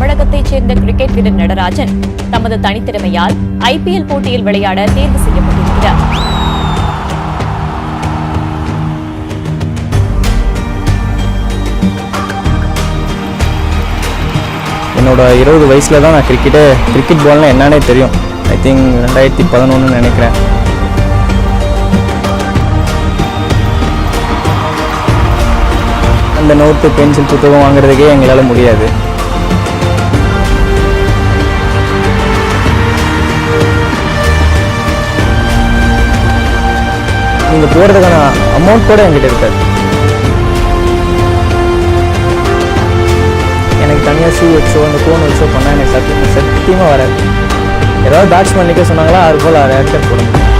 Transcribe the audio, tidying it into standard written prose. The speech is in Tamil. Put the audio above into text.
தமிழகத்தைச் சேர்ந்த கிரிக்கெட் வீரர் நடராஜன் தமது தனித்திறமையால் IPL போட்டியில் விளையாட தேர்வு செய்யப்பட்டிருக்கிறார். என்னோட 20 வயசுல தான் நான் கிரிக்கெட் பால்னா என்னன்னே தெரியும். ஐ திங்க் 2011 நினைக்கிறேன். அந்த நோட்டு பென்சில் புத்தகம் வாங்குறதுக்கே எங்களால் முடியாது. நீங்கள் போகிறதுக்கான அமௌண்ட் கூட என்கிட்ட இருக்காது. எனக்கு தனியாக ஷூ வச்சோ அந்த கோன் வச்சோ பண்ணால் எனக்கு சத்தியமாக வராது. ஏதாவது பேட்ஸ்மேன் நிற்க சொன்னாங்களா 6 பால் 6 ஏக்கர் போடணும்.